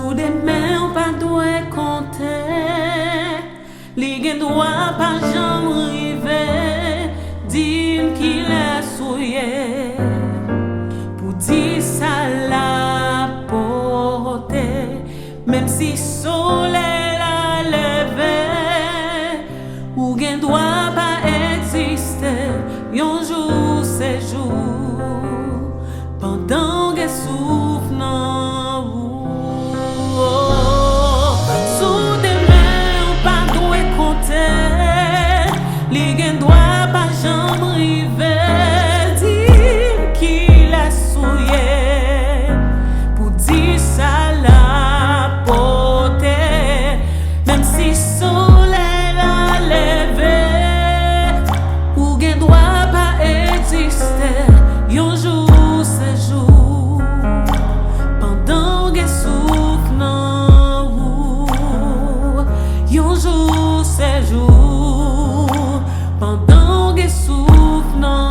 Sous des mains on pas doit compter, li gen droit pas jamais river, dire qu'il est souillé, pour dire ça la porter, même si soleil la levé, ou gen droit pas exister, yon jour c'est jour, pendant que souffle nan ou. Sous des mains ou pas doit compter, li gen droit pas jamais river, dire qu'il a souillé, pour dire ça la porter, même si soleil la levé, ou gen droit pas exister, yon jour c'est jour, pendant que souffle nan ou. Yon jour c'est jour, pendant que souffle nan